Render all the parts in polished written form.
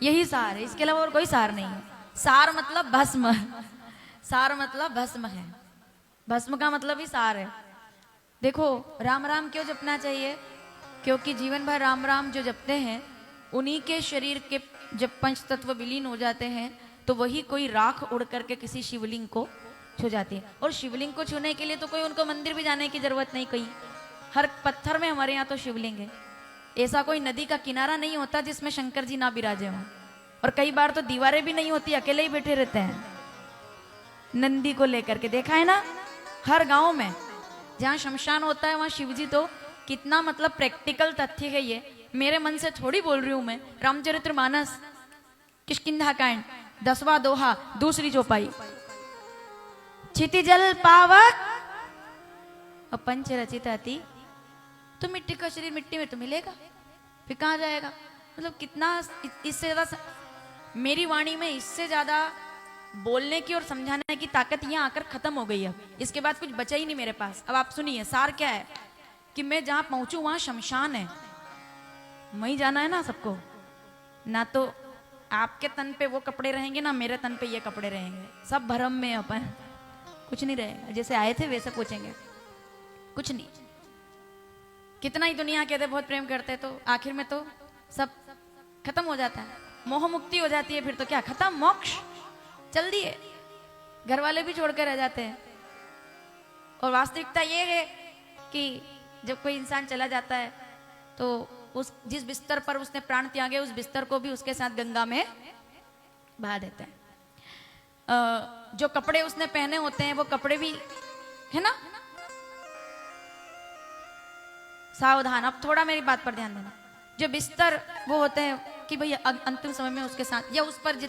यही सार है, इसके अलावा और कोई सार नहीं है। सार मतलब भस्म, सार मतलब भस्म है, भस्म का मतलब ही सार है। देखो राम राम क्यों जपना चाहिए? क्योंकि जीवन भर राम राम जो जपते हैं उन्हीं के शरीर के जब पंच तत्व विलीन हो जाते हैं तो वही कोई राख उड़ करके किसी शिवलिंग को छू जाती है। और शिवलिंग को छूने के लिए तो कोई उनको मंदिर भी जाने की जरूरत नहीं, कहीं हर पत्थर में हमारे यहाँ तो शिवलिंग है। ऐसा कोई नदी का किनारा नहीं होता जिसमें शंकर जी ना विराजे हों। और कई बार तो दीवारें भी नहीं होती, अकेले ही बैठे रहते हैं नंदी को लेकर के, देखा है ना हर गांव में जहाँ शमशान होता है वहां शिवजी। तो कितना मतलब प्रैक्टिकल तथ्य है ये, मेरे मन से थोड़ी बोल रही हूं मैं। रामचरितमानस किष्किंधा कांड 10वां दोहा 2री चौपाई, क्षितिजल पावक और पंच रचित अति। तो मिट्टी का शरीर मिट्टी में तो मिलेगा, फिर कहाँ जाएगा? मतलब कितना इससे ज्यादा मेरी वाणी में इससे ज्यादा बोलने की और समझाने की ताकत यहाँ आकर खत्म हो गई है। इसके बाद कुछ बचा ही नहीं मेरे पास। अब आप सुनिए सार क्या है कि मैं जहां पहुंचू वहां शमशान है, वहीं जाना है ना सबको। ना तो आपके तन पे वो कपड़े रहेंगे ना मेरे तन पे ये कपड़े रहेंगे, सब भरम में अपन, कुछ नहीं रहेगा। जैसे आए थे वैसे पूछेंगे, कुछ नहीं। कितना ही दुनिया कहते बहुत प्रेम करते, तो आखिर में तो सब खत्म हो जाता है, मोह मुक्ति हो जाती है, फिर तो क्या खत्म, मोक्ष चल दिए, घर वाले भी छोड़कर रह जाते हैं। और वास्तविकता ये है कि जब कोई इंसान चला जाता है तो उस जिस बिस्तर पर उसने प्राण त्यागे उस बिस्तर को भी उसके साथ गंगा में बहा देते हैं। जो कपड़े उसने पहने होते हैं वो कपड़े भी, है ना, सावधान, अब थोड़ा मेरी बात पर ध्यान देना। जो बिस्तर वो होते हैं कि भाई अंतिम समय में उसके साथ, या उस पर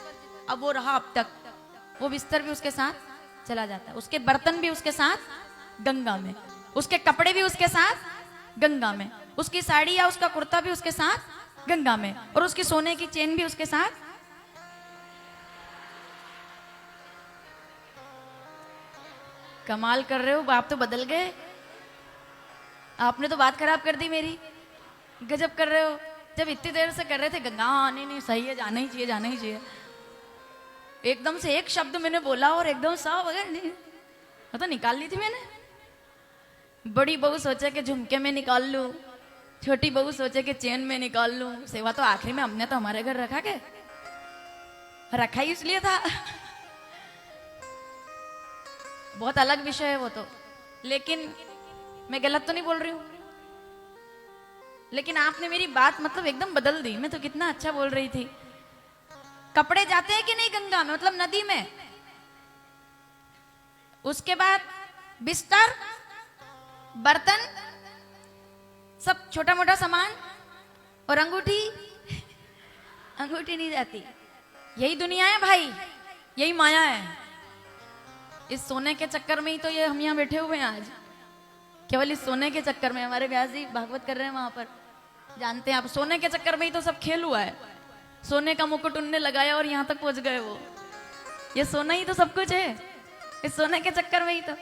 अब वो रहा अब तक, वो बिस्तर भी उसके साथ चला जाता है, उसके बर्तन भी उसके साथ गंगा में, उसके कपड़े भी उसके साथ गंगा में, उसकी साड़ी या उसका कुर्ता भी उसके साथ गंगा में, और उसकी सोने की चेन भी उसके साथ। कमाल कर रहे हो, आप तो बदल गए, आपने तो बात खराब कर दी मेरी, गजब कर रहे हो। जब इतनी देर से कर रहे थे गंगा, नहीं नहीं सही है, जाना ही चाहिए, जाना ही चाहिए, एकदम से एक शब्द मैंने बोला और एकदम सब वगैरह नहीं, तो निकाल ली थी मैंने। बड़ी बहू सोचे कि झुमके में निकाल लूं, छोटी बहू सोचे कि चेन में निकाल लूं, सेवा तो आखिरी में हमने तो हमारे घर रखा के, रखा ही इसलिए था। बहुत अलग विषय है वो तो, लेकिन मैं गलत तो नहीं बोल रही हूं। लेकिन आपने मेरी बात मतलब एकदम बदल दी, मैं तो कितना अच्छा बोल रही थी। कपड़े जाते हैं कि नहीं गंगा में, मतलब नदी में, उसके बाद बिस्तर, बर्तन, सब छोटा मोटा सामान, और अंगूठी, अंगूठी नहीं जाती। यही दुनिया है भाई, यही माया है। इस सोने के चक्कर में ही तो ये हम यहाँ बैठे हुए हैं आज, केवल इस सोने के चक्कर में। हमारे व्यास जी भागवत कर रहे हैं वहां पर, जानते हैं आप, सोने के चक्कर में ही तो सब खेल हुआ है। सोने का मुकुट उनने लगाया और यहाँ तक पहुंच गए वो, ये सोना ही तो सब कुछ है, इस सोने के चक्कर में ही तो।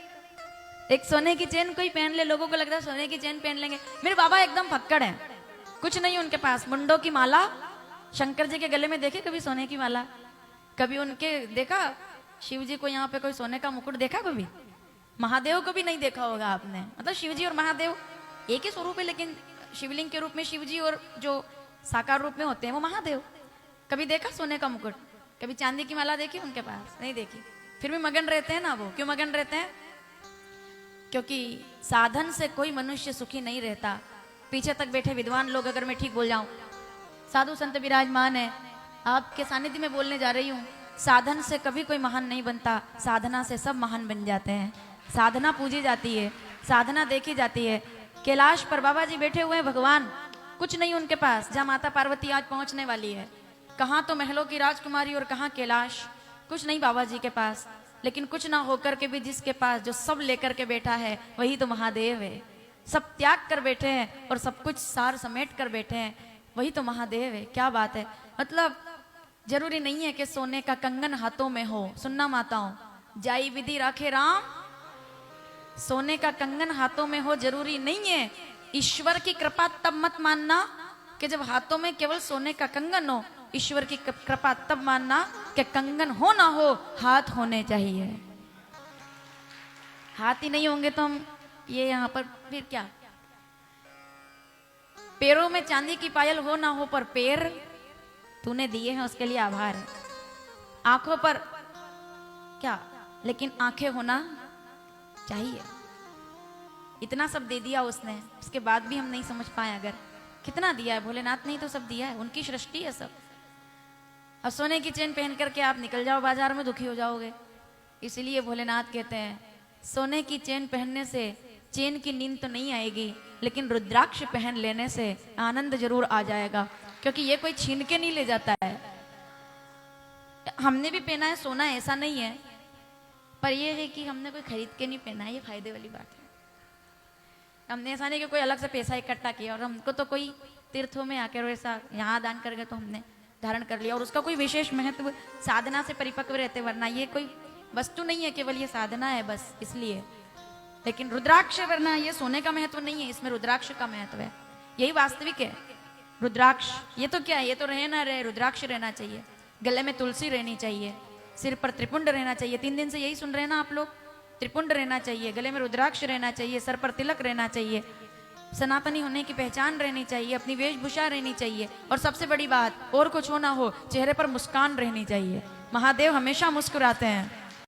एक सोने की चेन कोई पहन ले, लोगों को लगता है सोने की चेन पहन लेंगे। मेरे बाबा एकदम फक्कड़ हैं, कुछ नहीं उनके पास, मुंडों की माला, शंकर जी के गले में देखे कभी सोने की माला? कभी उनके देखा शिव जी को यहाँ पे कोई सोने का मुकुट देखा कभी? महादेव को भी नहीं देखा होगा आपने। मतलब शिव जी और महादेव एक ही स्वरूप है, लेकिन शिवलिंग के रूप में शिव जी और जो साकार रूप में होते हैं वो महादेव। कभी देखा सोने का मुकुट? कभी चांदी की माला देखी उनके पास? नहीं देखी। फिर भी मगन रहते हैं ना वो। क्यों मगन रहते हैं? क्योंकि साधन से कोई मनुष्य सुखी नहीं रहता। पीछे तक बैठे विद्वान लोग, अगर मैं ठीक बोल जाऊं, साधु संत विराजमान है, आपके सानिध्य में बोलने जा रही हूं, साधन से कभी कोई महान नहीं बनता, साधना से सब महान बन जाते हैं। साधना पूजी जाती है, साधना देखी जाती है। कैलाश पर बाबा जी बैठे हुए हैं, भगवान कुछ नहीं उनके पास, जहाँ माता पार्वती आज पहुंचने वाली है। कहाँ तो महलों की राजकुमारी और कहाँ कैलाश, कुछ नहीं बाबा जी के पास। लेकिन कुछ ना होकर के भी जिसके पास जो सब लेकर के बैठा है वही तो महादेव है। सब त्याग कर बैठे हैं और सब कुछ सार समेट कर बैठे हैं, वही तो महादेव है। क्या बात है। मतलब जरूरी नहीं है कि सोने का कंगन हाथों में हो। सुनना माताओं, जाई विधि राखे राम, सोने का कंगन हाथों में हो जरूरी नहीं है। ईश्वर की कृपा तब मत मानना कि जब हाथों में केवल सोने का कंगन हो। ईश्वर की कृपा तब मानना कि कंगन हो ना हो हाथ होने चाहिए। हाथ ही नहीं होंगे तो हम ये यहाँ पर फिर क्या। पैरों में चांदी की पायल हो ना हो पर पैर तूने दिए हैं उसके लिए आभार है। आंखों पर क्या, लेकिन आंखें होना चाहिए। इतना सब दे दिया उसने, उसके बाद भी हम नहीं समझ पाए। अगर कितना दिया है भोलेनाथ ने ही तो सब दिया है, उनकी सृष्टि है सब। अब सोने की चेन पहन करके आप निकल जाओ बाजार में, दुखी हो जाओगे। इसीलिए भोलेनाथ कहते हैं सोने की चेन पहनने से चैन की नींद तो नहीं आएगी, लेकिन रुद्राक्ष पहन लेने से आनंद जरूर आ जाएगा, क्योंकि ये कोई छीन के नहीं ले जाता है। हमने भी पहना है सोना, ऐसा नहीं है, पर यह है कि हमने कोई खरीद के नहीं पहना है, ये फायदे वाली बात है। हमने ऐसा नहीं कि कोई अलग से पैसा इकट्ठा किया और हमको तो कोई तीर्थों में आकर ऐसा यहाँ दान कर गए तो हमने धारण कर लिया और उसका कोई विशेष महत्व साधना से परिपक्व रहते, वरना ये कोई वस्तु नहीं है, केवल ये साधना है बस, इसलिए। लेकिन रुद्राक्ष वरना ये सोने का महत्व नहीं है, इसमें रुद्राक्ष का महत्व है, यही वास्तविक है। रुद्राक्ष ये तो क्या है, ये तो रहे ना रहे, रुद्राक्ष रहना चाहिए, गले में तुलसी रहनी चाहिए, सिर पर त्रिपुंड रहना चाहिए। 3 दिन से यही सुन रहे हैं ना आप लोग, त्रिपुंड रहना चाहिए, गले में रुद्राक्ष रहना चाहिए, सर पर तिलक रहना चाहिए, सनातनी होने की पहचान रहनी चाहिए, अपनी वेशभूषा रहनी चाहिए, और सबसे बड़ी बात और कुछ हो ना हो चेहरे पर मुस्कान रहनी चाहिए। महादेव हमेशा मुस्कुराते हैं।